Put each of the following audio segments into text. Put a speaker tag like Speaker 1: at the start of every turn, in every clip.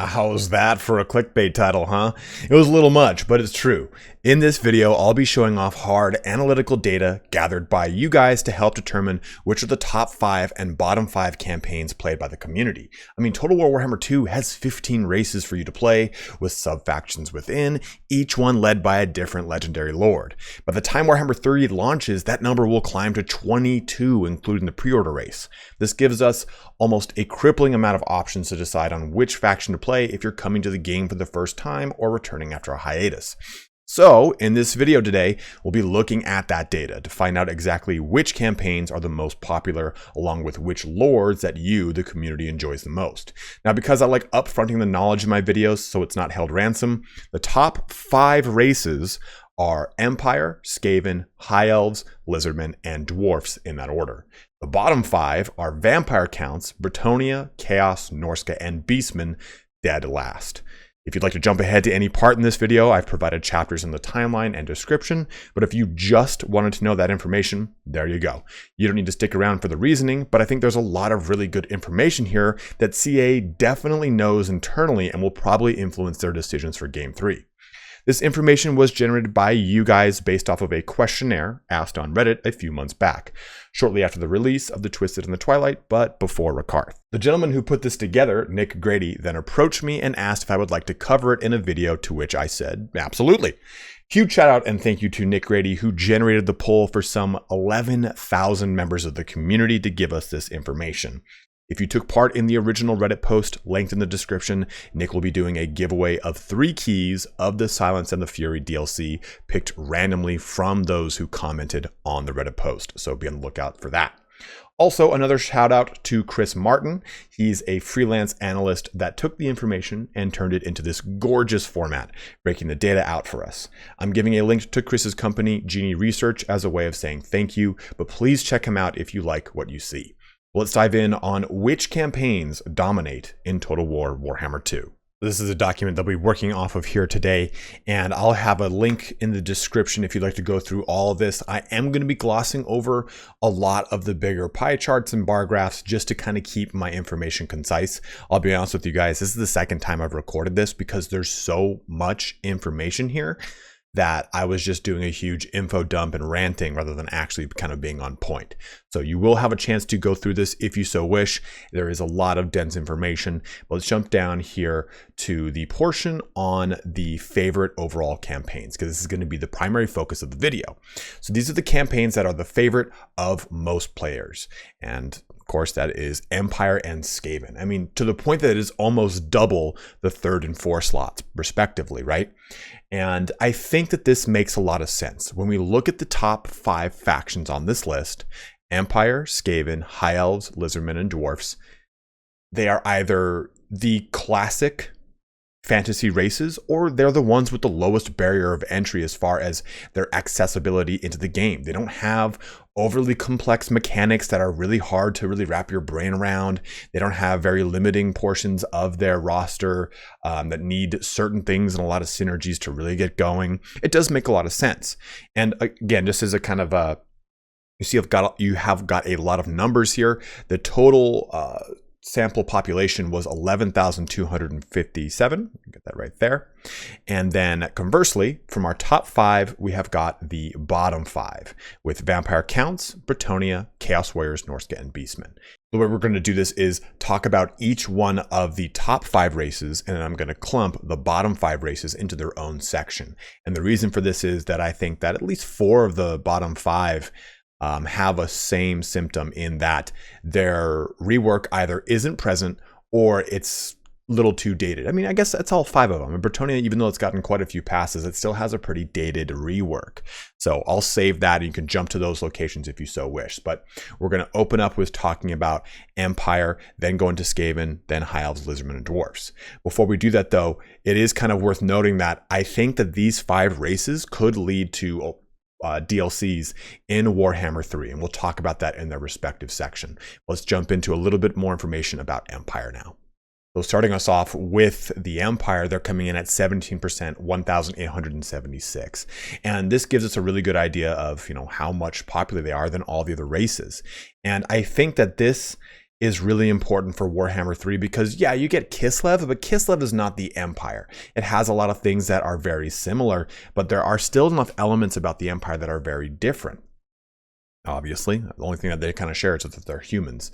Speaker 1: How's that for a clickbait title, huh? It was a little much, but it's true. In this video, I'll be showing off hard analytical data gathered by you guys to help determine which are the top 5 and bottom 5 campaigns played by the community. I mean, Total War Warhammer 2 has 15 races for you to play, with sub-factions within, each one led by a different legendary lord. By the time Warhammer 3 launches, that number will climb to 22, including the pre-order race. This gives us almost a crippling amount of options to decide on which faction to play if you're coming to the game for the first time or returning after a hiatus. So in this video today, we'll be looking at that data to find out exactly which campaigns are the most popular, along with which lords that you, the community, enjoys the most. Now, because I like upfronting the knowledge in my videos so it's not held ransom, the top 5 races are Empire, Skaven, High Elves, Lizardmen, and Dwarfs in that order. The bottom 5 are Vampire Counts, Bretonnia, Chaos, Norsca, and Beastmen, dead last. If you'd like to jump ahead to any part in this video, I've provided chapters in the timeline and description, but if you just wanted to know that information, there you go. You don't need to stick around for the reasoning, but I think there's a lot of really good information here that CA definitely knows internally and will probably influence their decisions for Game 3. This information was generated by you guys based off of a questionnaire asked on Reddit a few months back, shortly after the release of The Twisted and the Twilight, but before Rakarth. The gentleman who put this together, Nick Grady, then approached me and asked if I would like to cover it in a video, to which I said, absolutely. Huge shout out and thank you to Nick Grady, who generated the poll for some 11,000 members of the community to give us this information. If you took part in the original Reddit post linked in the description, Nick will be doing a giveaway of 3 keys of the Silence and the Fury DLC picked randomly from those who commented on the Reddit post, so be on the lookout for that. Also, another shout out to Chris Martin. He's a freelance analyst that took the information and turned it into this gorgeous format, breaking the data out for us. I'm giving a link to Chris's company, Genie Research, as a way of saying thank you, but please check him out if you like what you see. Let's dive in on which campaigns dominate in Total War Warhammer 2. This is a document that we'll be working off of here today, and I'll have a link in the description if you'd like to go through all of this. I am going to be glossing over a lot of the bigger pie charts and bar graphs just to kind of keep my information concise. I'll be honest with you guys, this is the second time I've recorded this because there's so much information here that I was just doing a huge info dump and ranting rather than actually kind of being on point. So you will have a chance to go through this if you so wish. There is a lot of dense information. But let's jump down here to the portion on the favorite overall campaigns, because this is going to be the primary focus of the video. So these are the campaigns that are the favorite of most players. And of course, that is Empire and Skaven. I mean, to the point that it is almost double the 3rd and 4th slots, respectively, right? And I think that this makes a lot of sense. When we look at the top 5 factions on this list, Empire, Skaven, High Elves, Lizardmen, and Dwarfs, they are either the classic fantasy races, or they're the ones with the lowest barrier of entry as far as their accessibility into the game. They don't have overly complex mechanics that are really hard to really wrap your brain around. They don't have very limiting portions of their roster that need certain things and a lot of synergies to really get going. It does make a lot of sense. And again, just as a kind of you see, you have got a lot of numbers here. The total sample population was 11,257. Get that right there. And then conversely, from our top 5, we have got the bottom 5 with Vampire Counts, Bretonnia, Chaos Warriors, Norsca, and Beastmen. The way we're going to do this is talk about each one of the top 5 races, and then I'm going to clump the bottom 5 races into their own section. And the reason for this is that I think that at least 4 of the bottom 5 have a same symptom in that their rework either isn't present or it's a little too dated. I mean, I guess that's all 5 of them. And Bretonnia, even though it's gotten quite a few passes, it still has a pretty dated rework. So I'll save that and you can jump to those locations if you so wish. But we're going to open up with talking about Empire, then go into Skaven, then High Elves, Lizardmen, and Dwarfs. Before we do that though, it is kind of worth noting that I think that these 5 races could lead to DLCs in Warhammer 3, and we'll talk about that in their respective section. Let's jump into a little bit more information about Empire now. So starting us off with the Empire, they're coming in at 17%, 1,876. And this gives us a really good idea of, how much popular they are than all the other races. And I think that this is really important for Warhammer 3 because, yeah, you get Kislev, but Kislev is not the Empire. It has a lot of things that are very similar, but there are still enough elements about the Empire that are very different. Obviously, the only thing that they kind of share is that they're humans.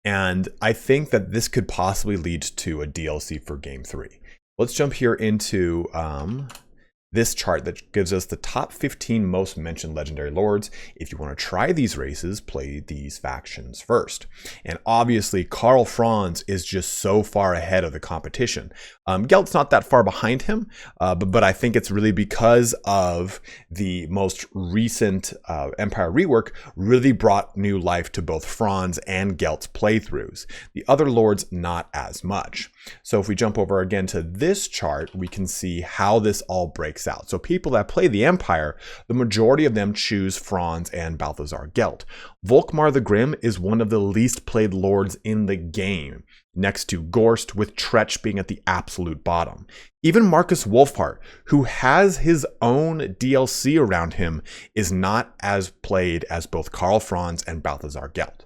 Speaker 1: And I think that this could possibly lead to a DLC for Game 3. Let's jump here into this chart that gives us the top 15 most mentioned legendary lords. If you want to try these races, play these factions first. And obviously, Karl Franz is just so far ahead of the competition. Gelt's not that far behind him, but I think it's really because of the most recent Empire rework really brought new life to both Franz and Gelt's playthroughs. The other lords, not as much. So if we jump over again to this chart, we can see how this all breaks out. So people that play the Empire, the majority of them choose Franz and Balthazar Gelt. Volkmar the Grim is one of the least played lords in the game, next to Gorst, with Tretch being at the absolute bottom. Even Marcus Wolfhart, who has his own DLC around him, is not as played as both Karl Franz and Balthazar Gelt.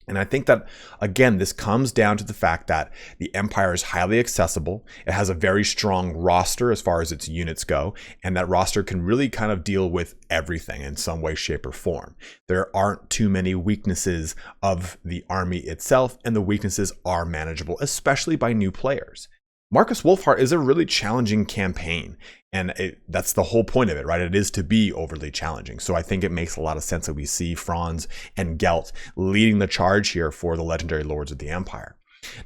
Speaker 1: And I think that, again, this comes down to the fact that the Empire is highly accessible. It has a very strong roster as far as its units go, and that roster can really kind of deal with everything in some way, shape, or form. There aren't too many weaknesses of the army itself, and the weaknesses are manageable, especially by new players. Marcus Wolfhart is a really challenging campaign, and that's the whole point of it, right? It is to be overly challenging. So I think it makes a lot of sense that we see Franz and Gelt leading the charge here for the legendary lords of the Empire.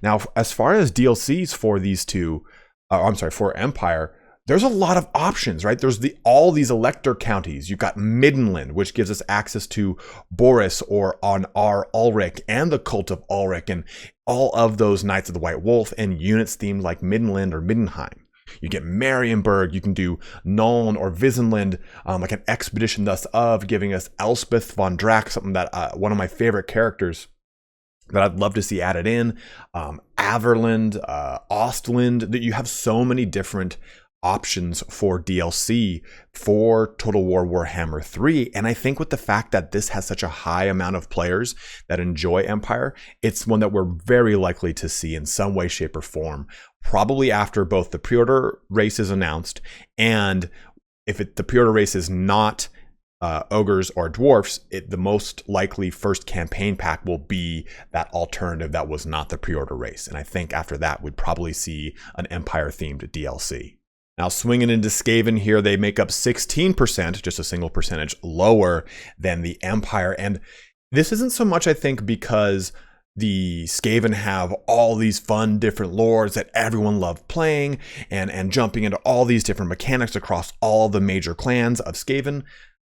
Speaker 1: Now, as far as DLCs for these two, for Empire, there's a lot of options, right? There's all these elector counties. You've got Middenland, which gives us access to Boris or on R. Ulrich and the Cult of Ulrich and all of those Knights of the White Wolf and units themed like Middenland or Middenheim. You get Marienburg, you can do Nuln or Visenland, like an expedition thus of, giving us Elspeth von Drack, something that one of my favorite characters that I'd love to see added in. Averland, Ostland, that you have so many different options for DLC for Total War Warhammer 3. And I think with the fact that this has such a high amount of players that enjoy Empire, it's one that we're very likely to see in some way, shape, or form, probably after both the pre-order race is announced, and if the pre-order race is not ogres or dwarfs, the most likely first campaign pack will be that alternative that was not the pre-order race. And I think after that, we'd probably see an Empire-themed DLC. Now, swinging into Skaven here, they make up 16%, just a single percentage lower than the Empire. And this isn't so much, I think, because the Skaven have all these fun different lords that everyone loved playing and jumping into all these different mechanics across all the major clans of Skaven.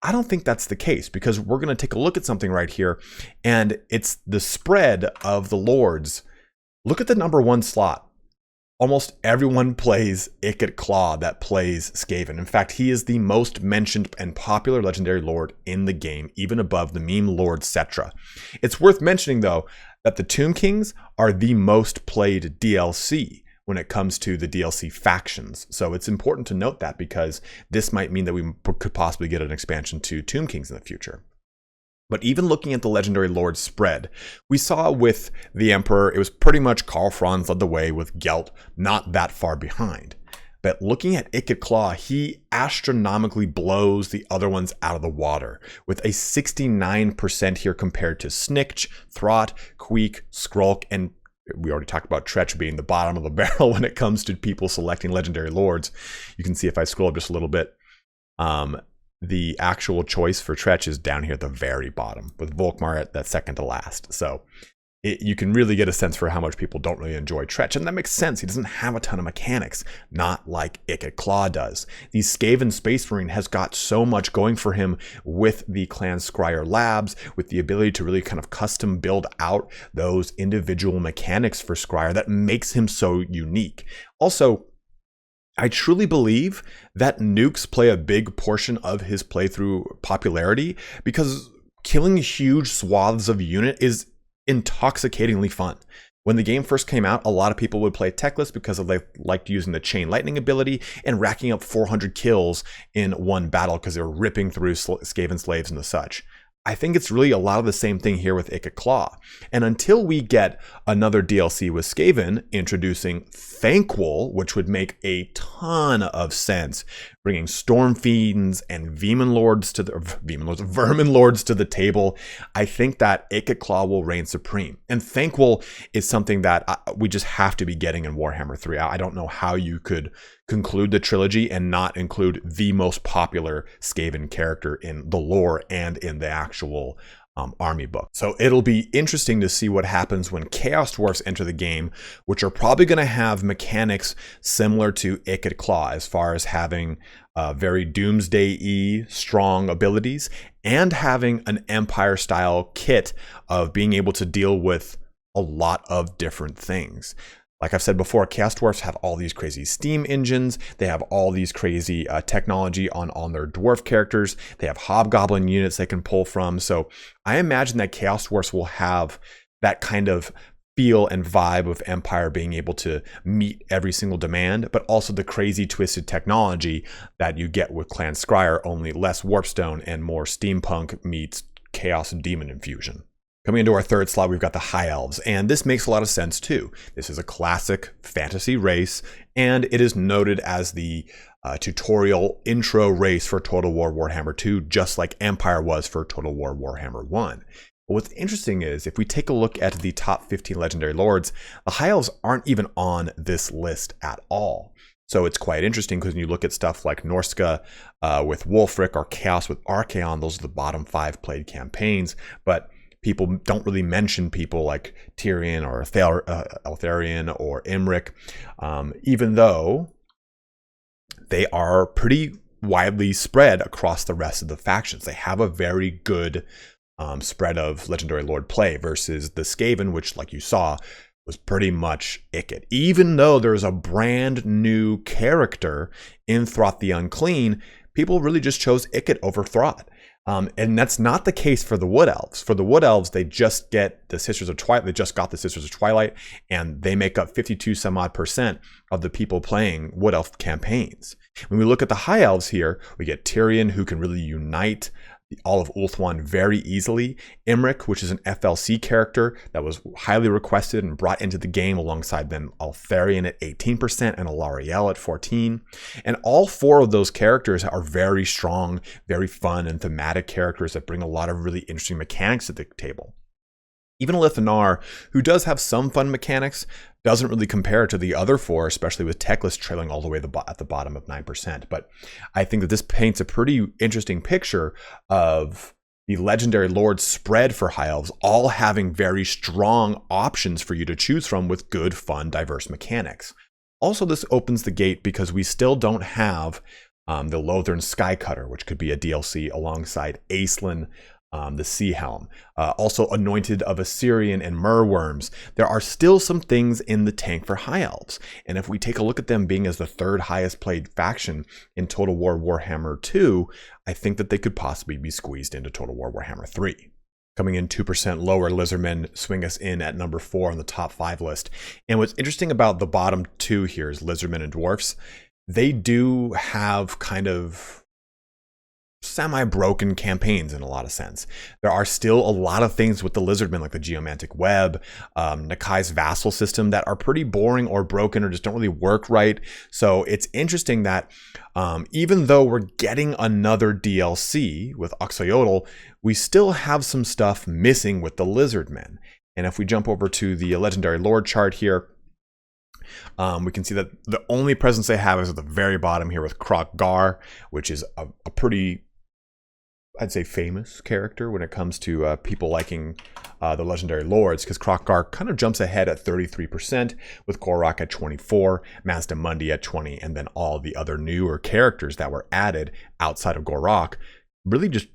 Speaker 1: I don't think that's the case, because we're going to take a look at something right here, and it's the spread of the lords. Look at the number 1 slot. Almost everyone plays Ikit Claw that plays Skaven. In fact, he is the most mentioned and popular legendary lord in the game, even above the meme lord Cetra. It's worth mentioning, though, that the Tomb Kings are the most played DLC when it comes to the DLC factions. So it's important to note that, because this might mean that we could possibly get an expansion to Tomb Kings in the future. But even looking at the legendary lord spread, we saw with the Emperor, it was pretty much Karl Franz led the way, with Gelt not that far behind. But looking at Ikit Claw, he astronomically blows the other ones out of the water, with a 69% here compared to Snikch, Throt, Queek, Skrulk, and we already talked about Tretch being the bottom of the barrel when it comes to people selecting legendary lords. You can see if I scroll up just a little bit, the actual choice for Tretch is down here at the very bottom, with Volkmar at that second to last. So you can really get a sense for how much people don't really enjoy Tretch, and that makes sense. He doesn't have a ton of mechanics, not like Ikit Claw does. The Skaven Space Marine has got so much going for him with the Clan Scryer Labs, with the ability to really kind of custom build out those individual mechanics for Scryer that makes him so unique. Also, I truly believe that nukes play a big portion of his playthrough popularity, because killing huge swaths of unit is intoxicatingly fun. When the game first came out, a lot of people would play Techless because they liked using the Chain Lightning ability and racking up 400 kills in one battle because they were ripping through Skaven slaves and the such. I think it's really a lot of the same thing here with Ikit Claw. And until we get another DLC with Skaven introducing Thankful, which would make a ton of sense, bringing Storm Fiends and Vermin Lords to the table, I think that Ikit Claw will reign supreme. And Thankful is something that we just have to be getting in Warhammer 3. I don't know how you could conclude the trilogy and not include the most popular Skaven character in the lore and in the actual army book. So it'll be interesting to see what happens when Chaos Dwarfs enter the game, which are probably going to have mechanics similar to Ikit Claw as far as having very Doomsday-y strong abilities and having an Empire style kit of being able to deal with a lot of different things. Like I've said before, Chaos Dwarfs have all these crazy steam engines. They have all these crazy technology on their dwarf characters. They have hobgoblin units they can pull from. So I imagine that Chaos Dwarfs will have that kind of feel and vibe of Empire being able to meet every single demand, but also the crazy twisted technology that you get with Clan Scryer, only less warpstone and more steampunk meets chaos and demon infusion. Coming into our third slot, we've got the High Elves, and this makes a lot of sense too. This is a classic fantasy race, and it is noted as the tutorial intro race for Total War Warhammer 2, just like Empire was for Total War Warhammer 1. But what's interesting is, if we take a look at the top 15 Legendary Lords, the High Elves aren't even on this list at all. So it's quite interesting because when you look at stuff like Norska with Wolfric or Chaos with Archaon, those are the bottom 5 played campaigns, but people don't really mention people like Tyrion or Eltharion or Imric, even though they are pretty widely spread across the rest of the factions. They have a very good spread of Legendary Lord play versus the Skaven, which, like you saw, was pretty much Ikit. Even though there's a brand new character in Throth the Unclean, people really just chose Ikit over Throth. And that's not the case for the Wood Elves. For the Wood Elves, they just get the Sisters of Twilight. They just got the Sisters of Twilight, and they make up 52% of the people playing Wood Elf campaigns. When we look at the High Elves here, we get Tyrion, who can really unite all of Ulthuan very easily. Imric, which is an FLC character that was highly requested and brought into the game alongside then Eltharion at 18% and Alarielle at 14%. And all 4 of those characters are very strong, very fun and thematic characters that bring a lot of really interesting mechanics to the table. Even Lithanar, who does have some fun mechanics, doesn't really compare to the other 4, especially with Teclis trailing all the way at the bottom of 9%. But I think that this paints a pretty interesting picture of the Legendary Lords spread for High Elves, all having very strong options for you to choose from with good, fun, diverse mechanics. Also, this opens the gate because we still don't have the Lothern Skycutter, which could be a DLC alongside Acelin, the Sea Helm, also Anointed of Assyrian and Merworms. There are still some things in the tank for High Elves. And if we take a look at them being as the 3rd highest played faction in Total War Warhammer 2, I think that they could possibly be squeezed into Total War Warhammer 3. Coming in 2% lower, Lizardmen swing us in at number 4 on the top 5 list. And what's interesting about the bottom 2 here is Lizardmen and Dwarfs. They do have kind of semi-broken campaigns in a lot of sense. There are still a lot of things with the Lizardmen, like the Geomantic Web, Nakai's Vassal system, that are pretty boring or broken or just don't really work right. So it's interesting that even though we're getting another DLC with Oxayotl, we still have some stuff missing with the Lizardmen. And if we jump over to the Legendary Lord chart here, we can see that the only presence they have is at the very bottom here with Krok Gar, which is a pretty, I'd say, famous character when it comes to people liking the Legendary Lords, because Krok Gar kind of jumps ahead at 33%, with Gorok at 24%, Mazda Mundi at 20%, and then all the other newer characters that were added outside of Gorok really just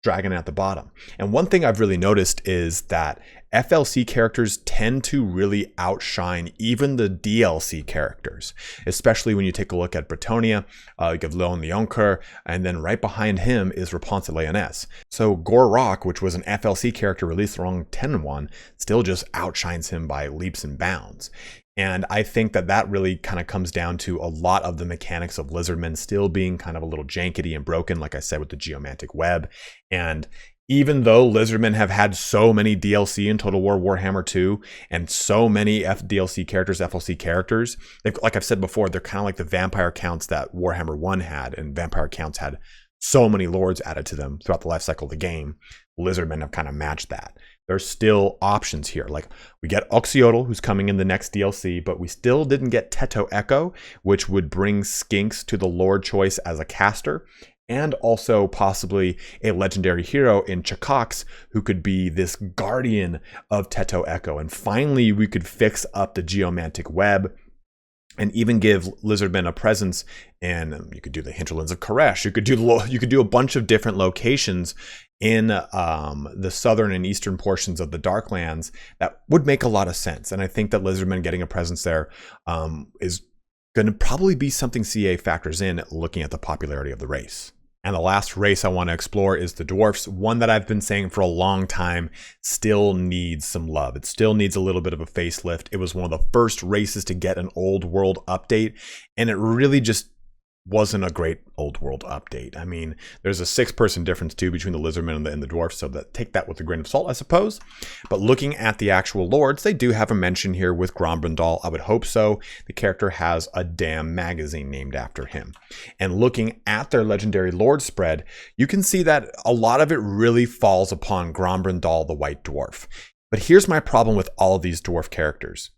Speaker 1: dragging at the bottom. And one thing I've really noticed is that FLC characters tend to really outshine even the DLC characters, especially when you take a look at Bretonia. You have Leon the Yonker, and then right behind him is Rapunza Leoness. So Gorok, which was an FLC character released around 10-1, still just outshines him by leaps and bounds. And I think that that really kind of comes down to a lot of the mechanics of Lizardmen still being kind of a little jankety and broken, like I said, with the Geomantic Web. And even though Lizardmen have had so many DLC in Total War Warhammer 2 and so many DLC characters, FLC characters, like I've said before, they're kind of like the vampire counts that Warhammer 1 had, and vampire counts had so many lords added to them throughout the life cycle of the game. Lizardmen have kind of matched that. There's still options here. Like, we get Oxyotl, who's coming in the next DLC, but we still didn't get Teto Echo, which would bring Skinks to the Lord choice as a caster, and also possibly a legendary hero in Chakax, who could be this guardian of Teto Echo. And finally, we could fix up the Geomantic Web and even give Lizardmen a presence. And you could do the hinterlands of Koresh. You could do a bunch of different locations in the southern and eastern portions of the Darklands that would make a lot of sense. And I think that Lizardmen getting a presence there is going to probably be something CA factors in looking at the popularity of the race. And the last race I want to explore is the Dwarfs, one that I've been saying for a long time still needs some love. It still needs a little bit of a facelift. It was one of the first races to get an old world update, and it really just wasn't a great old world update. I mean, there's a 6-person difference too between the Lizardmen and the Dwarfs, so take that with a grain of salt, I suppose. But looking at the actual lords, they do have a mention here with Grombrindal. I would hope so. The character has a damn magazine named after him. And looking at their legendary lord spread, you can see that a lot of it really falls upon Grombrindal, the White Dwarf. But here's my problem with all of these dwarf characters.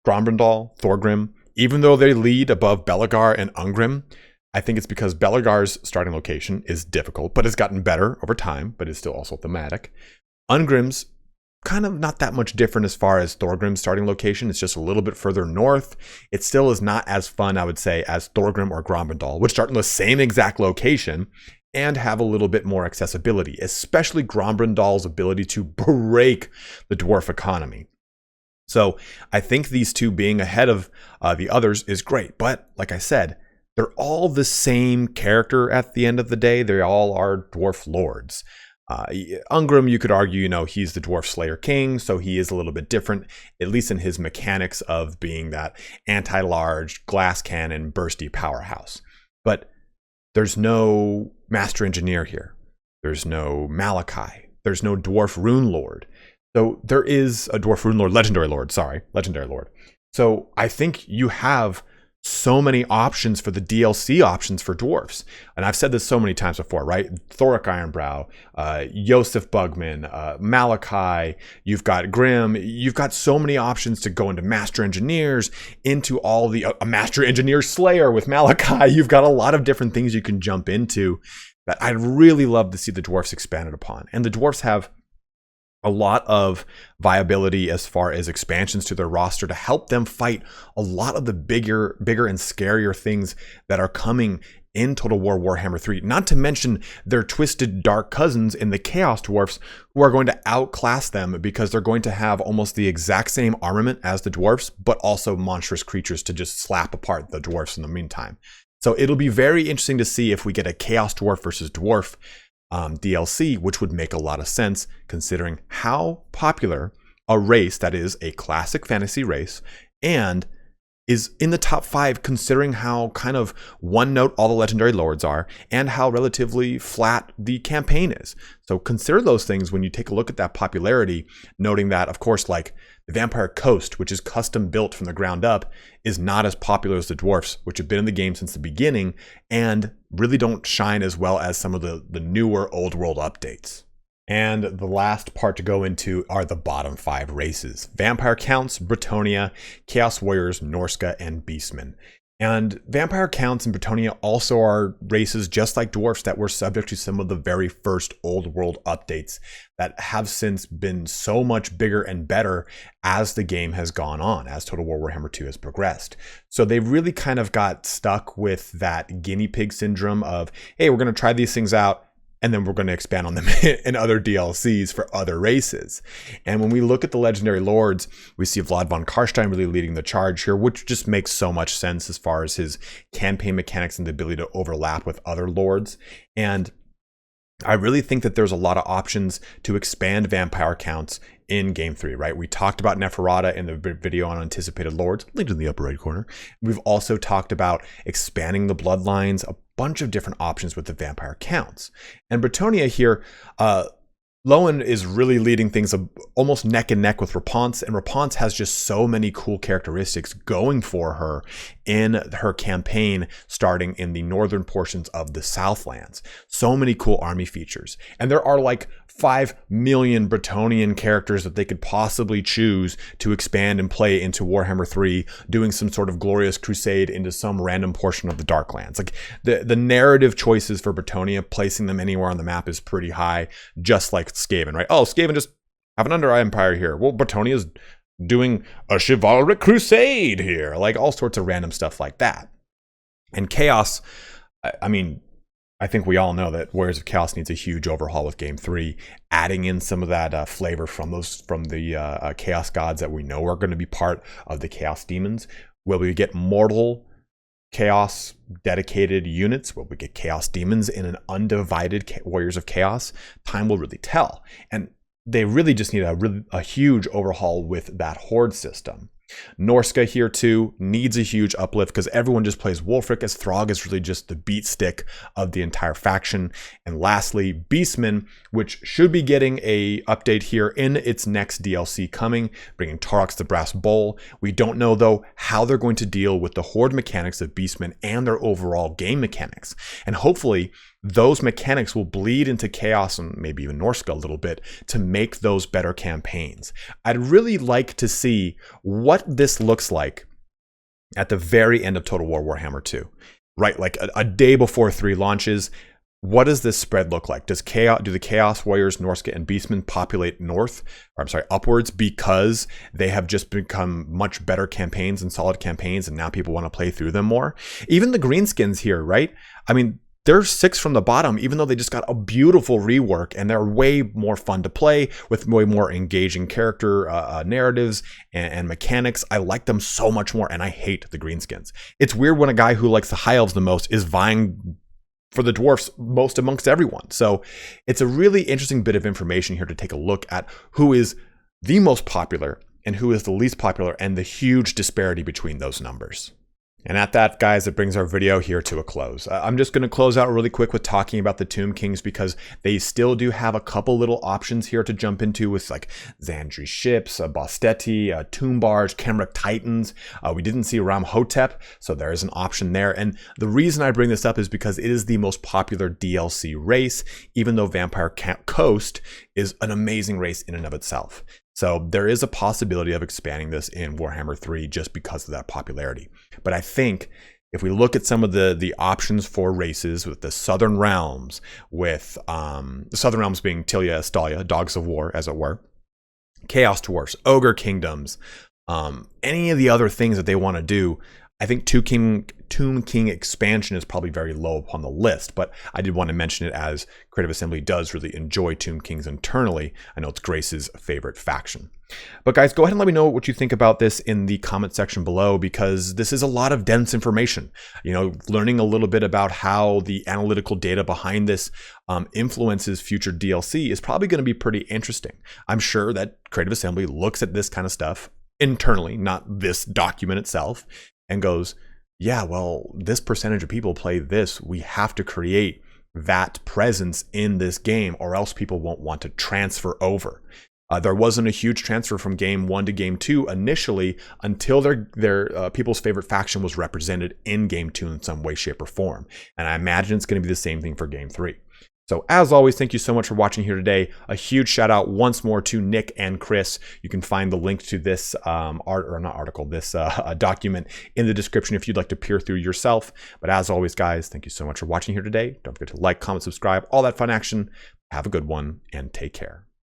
Speaker 1: Grombrindal, Thorgrim, even though they lead above Belegar and Ungrim, I think it's because Belegar's starting location is difficult, but it's gotten better over time, but is still also thematic. Ungrim's kind of not that much different as far as Thorgrim's starting location. It's just a little bit further north. It still is not as fun, I would say, as Thorgrim or Grombrindal, which start in the same exact location and have a little bit more accessibility, especially Grombrindal's ability to break the dwarf economy. So I think these two being ahead of the others is great. But like I said, they're all the same character at the end of the day. They all are dwarf lords. Ungrim, you could argue, he's the dwarf slayer king, so he is a little bit different, at least in his mechanics of being that anti-large, glass cannon, bursty powerhouse. But there's no master engineer here. There's no Malachi. There's no dwarf rune lord. So there is a dwarf rune lord, legendary lord. So I think you have so many options for the DLC options for dwarfs. And I've said this so many times before, right? Thoric Ironbrow, Yosef Bugman, Malachi, you've got Grim, you've got so many options to go into Master Engineers, into all the Master Engineer Slayer with Malachi. You've got a lot of different things you can jump into that I'd really love to see the dwarfs expanded upon. And the dwarfs have a lot of viability as far as expansions to their roster to help them fight a lot of the bigger and scarier things that are coming in Total War Warhammer 3. Not to mention their twisted dark cousins in the Chaos Dwarfs, who are going to outclass them because they're going to have almost the exact same armament as the dwarfs, but also monstrous creatures to just slap apart the dwarfs in the meantime. So it'll be very interesting to see if we get a Chaos Dwarf versus Dwarf DLC, which would make a lot of sense considering how popular a race that is a classic fantasy race and is in the top 5 considering how kind of one note all the legendary lords are and how relatively flat the campaign is. So consider those things when you take a look at that popularity, noting that, of course, like the Vampire Coast, which is custom built from the ground up, is not as popular as the dwarfs, which have been in the game since the beginning and really don't shine as well as some of the newer old world updates. And the last part to go into are the bottom 5 races: Vampire Counts, Bretonnia, Chaos Warriors, Norska, and Beastmen. And Vampire Counts and Bretonnia also are races just like dwarfs that were subject to some of the very first old world updates that have since been so much bigger and better as the game has gone on, as Total War Warhammer 2 has progressed. So they really kind of got stuck with that guinea pig syndrome of, hey, we're going to try these things out, and then we're going to expand on them in other DLCs for other races. And when we look at the legendary lords, we see Vlad von Karstein really leading the charge here, which just makes so much sense as far as his campaign mechanics and the ability to overlap with other lords. And I really think that there's a lot of options to expand vampire counts in Game 3, right? We talked about Neferata in the video on anticipated lords, linked in the upper right corner. We've also talked about expanding the bloodlines bunch of different options with the vampire counts. And Bretonnia here, Lowen is really leading things almost neck and neck with Rapunce, and Rapunce has just so many cool characteristics going for her in her campaign starting in the northern portions of the Southlands. So many cool army features. And there are like 5 million Bretonnian characters that they could possibly choose to expand and play into Warhammer 3, doing some sort of glorious crusade into some random portion of the Darklands. Like the narrative choices for Bretonnia, placing them anywhere on the map is pretty high, just like Skaven, right? Oh, Skaven just have an under empire here. Well, Bretonnia's doing a chivalric crusade here. Like all sorts of random stuff like that. And Chaos, I mean, I think we all know that Warriors of Chaos needs a huge overhaul with Game 3, adding in some of that flavor from the Chaos Gods that we know are going to be part of the Chaos Demons. Will we get mortal Chaos dedicated units? Will we get Chaos Demons in an undivided Warriors of Chaos? Time will really tell. And they really just need a huge overhaul with that Horde system. Norska here too needs a huge uplift because everyone just plays Wolfric, as Throg is really just the beat stick of the entire faction. And lastly, Beastmen, which should be getting a update here in its next DLC coming, bringing Taurox the Brass Bowl. We don't know though how they're going to deal with the Horde mechanics of Beastmen and their overall game mechanics. And hopefully those mechanics will bleed into Chaos and maybe even Norska a little bit to make those better campaigns. I'd really like to see what this looks like at the very end of Total War Warhammer 2, right? Like a day before 3 launches. What does this spread look like? Do the Chaos Warriors, Norska, and Beastmen populate upwards because they have just become much better campaigns and solid campaigns, and now people want to play through them more? Even the Greenskins here, right? I mean, they're 6 from the bottom, even though they just got a beautiful rework, and they're way more fun to play with way more engaging character narratives and mechanics. I like them so much more, and I hate the Greenskins. It's weird when a guy who likes the High Elves the most is vying for the Dwarfs most amongst everyone. So it's a really interesting bit of information here to take a look at who is the most popular and who is the least popular, and the huge disparity between those numbers. And at that, guys, it brings our video here to a close. I'm just going to close out really quick with talking about the Tomb Kings, because they still do have a couple little options here to jump into with like Xandri ships, Bostetti, Tomb Barge, Kemric Titans. We didn't see Ram Hotep, so there is an option there. And the reason I bring this up is because it is the most popular DLC race, even though Vampire Coast is an amazing race in and of itself. So there is a possibility of expanding this in Warhammer 3 just because of that popularity. But I think if we look at some of the options for races with the Southern Realms, with the Southern Realms being Tilia, Estalia, Dogs of War, as it were, Chaos Dwarfs, Ogre Kingdoms, any of the other things that they want to do, I think Tomb King expansion is probably very low upon the list, but I did want to mention it as Creative Assembly does really enjoy Tomb Kings internally. I know it's Grace's favorite faction. But guys, go ahead and let me know what you think about this in the comment section below, because this is a lot of dense information. You know, learning a little bit about how the analytical data behind this influences future DLC is probably going to be pretty interesting. I'm sure that Creative Assembly looks at this kind of stuff internally, not this document itself, and goes, yeah, well, this percentage of people play this. We have to create that presence in this game, or else people won't want to transfer over. There wasn't a huge transfer from Game 1 to Game 2 initially until their people's favorite faction was represented in Game 2 in some way, shape, or form. And I imagine it's going to be the same thing for Game 3. So as always, thank you so much for watching here today. A huge shout out once more to Nick and Chris. You can find the link to this document in the description if you'd like to peer through yourself. But as always, guys, thank you so much for watching here today. Don't forget to like, comment, subscribe, all that fun action. Have a good one and take care.